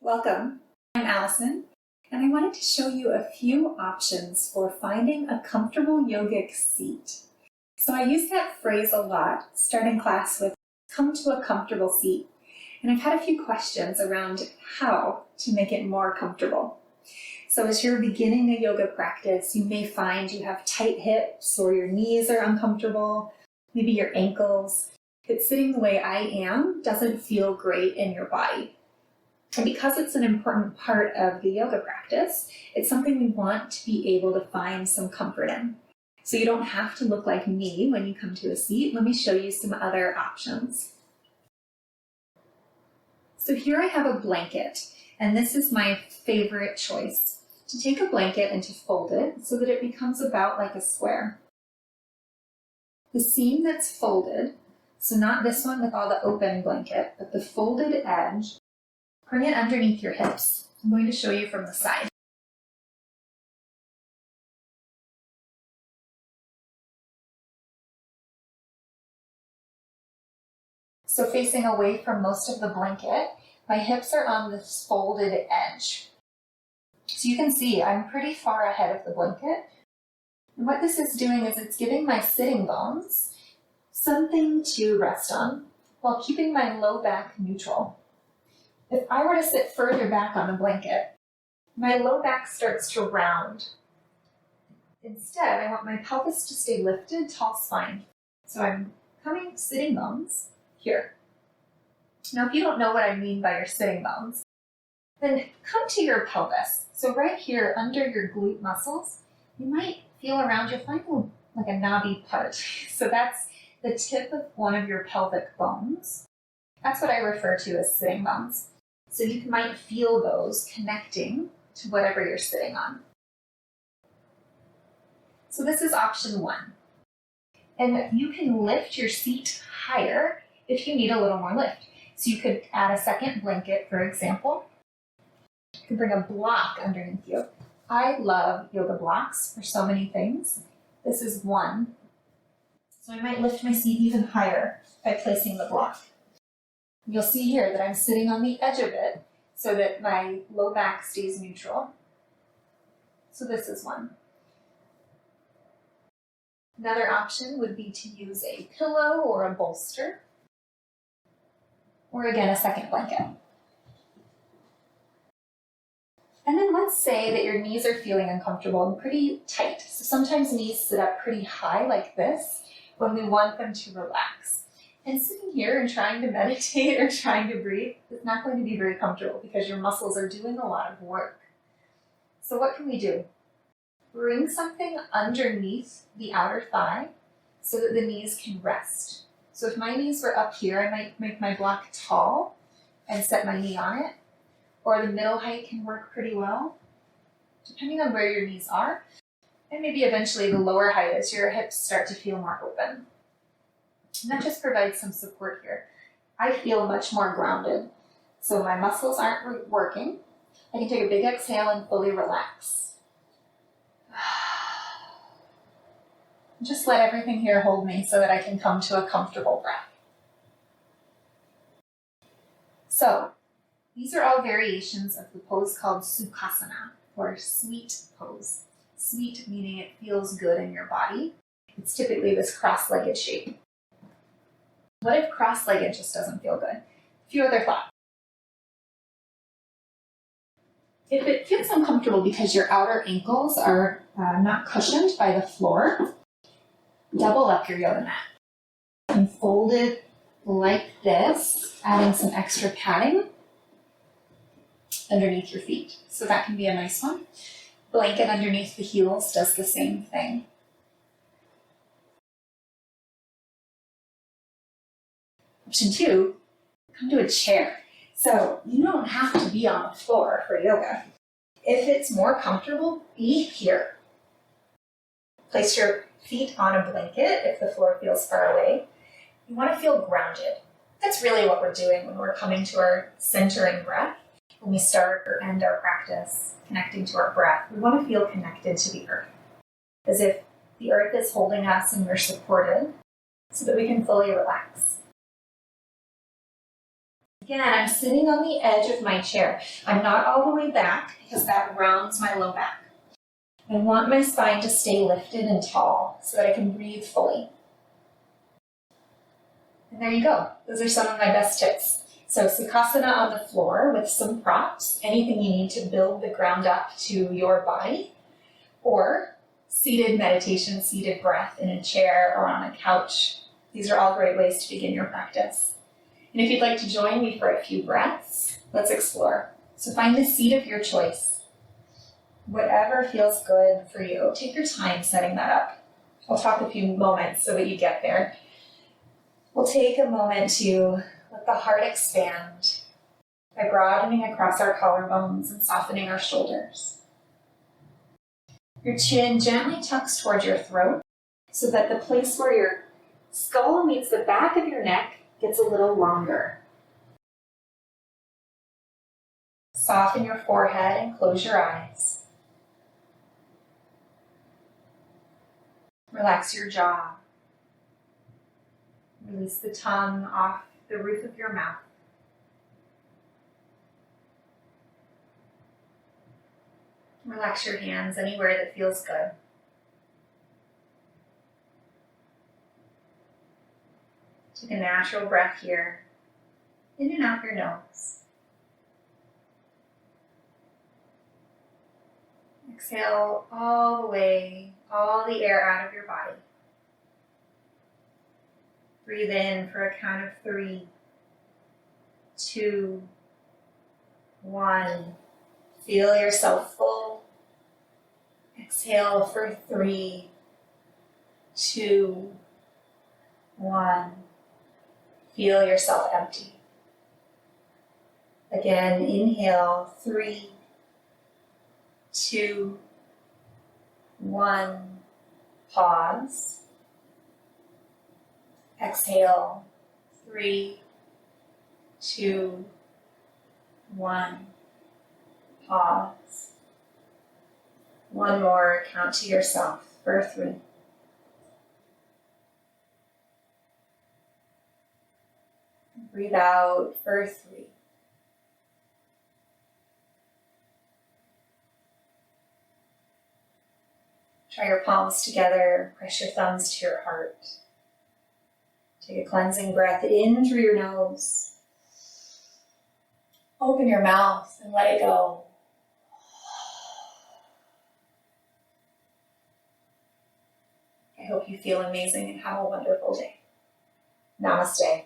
Welcome. I'm Allison, and I wanted to show you a few options for finding a comfortable yogic seat. So I use that phrase a lot, starting class with come to a comfortable seat. And I've had a few questions around how to make it more comfortable. So as you're beginning a yoga practice, you may find you have tight hips or your knees are uncomfortable, maybe your ankles. But sitting the way I am doesn't feel great in your body. And because it's an important part of the yoga practice, it's something we want to be able to find some comfort in. So you don't have to look like me when you come to a seat. Let me show you some other options. So here I have a blanket, and this is my favorite choice. To take a blanket and to fold it so that it becomes about like a square. The seam that's folded, so not this one with all the open blanket, but the folded edge, bring it underneath your hips. I'm going to show you from the side. So facing away from most of the blanket, my hips are on this folded edge. So you can see I'm pretty far ahead of the blanket. And what this is doing is it's giving my sitting bones something to rest on while keeping my low back neutral. If I were to sit further back on the blanket, my low back starts to round. Instead, I want my pelvis to stay lifted, tall spine. So I'm coming sitting bones here. Now, if you don't know what I mean by your sitting bones, then come to your pelvis. So right here under your glute muscles, you might feel around, you'll find like a knobby part. So that's the tip of one of your pelvic bones. That's what I refer to as sitting bones. So you might feel those connecting to whatever you're sitting on. So this is option one. And you can lift your seat higher if you need a little more lift. So you could add a second blanket, for example. You can bring a block underneath you. I love yoga blocks for so many things. This is one. So I might lift my seat even higher by placing the block. You'll see here that I'm sitting on the edge of it so that my low back stays neutral. So this is one. Another option would be to use a pillow or a bolster, or again, a second blanket. And then let's say that your knees are feeling uncomfortable and pretty tight. So sometimes knees sit up pretty high like this when we want them to relax. And sitting here and trying to meditate or trying to breathe is not going to be very comfortable because your muscles are doing a lot of work. So what can we do? Bring something underneath the outer thigh so that the knees can rest. So if my knees were up here, I might make my block tall and set my knee on it. Or the middle height can work pretty well, depending on where your knees are. And maybe eventually the lower height as your hips start to feel more open. And that just provides some support here. I feel much more grounded. So my muscles aren't working. I can take a big exhale and fully relax. Just let everything here hold me so that I can come to a comfortable breath. So, these are all variations of the pose called Sukhasana, or sweet pose. Sweet meaning it feels good in your body. It's typically this cross-legged shape. What if cross-legged just doesn't feel good? A few other thoughts. If it feels uncomfortable because your outer ankles are not cushioned by the floor, double up your yoga mat and fold it like this, adding some extra padding underneath your feet. So that can be a nice one. Blanket underneath the heels does the same thing. Option two, come to a chair. So you don't have to be on the floor for yoga. If it's more comfortable, be here. Place your feet on a blanket if the floor feels far away. You want to feel grounded. That's really what we're doing when we're coming to our centering breath. When we start or end our practice, connecting to our breath, we want to feel connected to the earth, as if the earth is holding us and we're supported so that we can fully relax. Again, I'm sitting on the edge of my chair. I'm not all the way back because that rounds my low back. I want my spine to stay lifted and tall so that I can breathe fully. And there you go. Those are some of my best tips. So Sukhasana on the floor with some props, anything you need to build the ground up to your body, or seated meditation, seated breath in a chair or on a couch. These are all great ways to begin your practice. And if you'd like to join me for a few breaths, let's explore. So find the seat of your choice. Whatever feels good for you. Take your time setting that up. I'll talk a few moments so that you get there. We'll take a moment to let the heart expand by broadening across our collarbones and softening our shoulders. Your chin gently tucks towards your throat so that the place where your skull meets the back of your neck gets a little longer. Soften your forehead and close your eyes. Relax your jaw. Release the tongue off the roof of your mouth. Relax your hands anywhere that feels good. Take a natural breath here, in and out your nose. Exhale all the way, all the air out of your body. Breathe in for a count of 3, 2, 1. Feel yourself full. Exhale for 3, 2, 1. Feel yourself empty. Again, inhale, 3, 2, 1. Pause. Exhale, 3, 2, 1. Pause. One more, count to yourself for 3. Breathe out for 3. Try your palms together, press your thumbs to your heart. Take a cleansing breath in through your nose. Open your mouth and let it go. I hope you feel amazing and have a wonderful day. Namaste.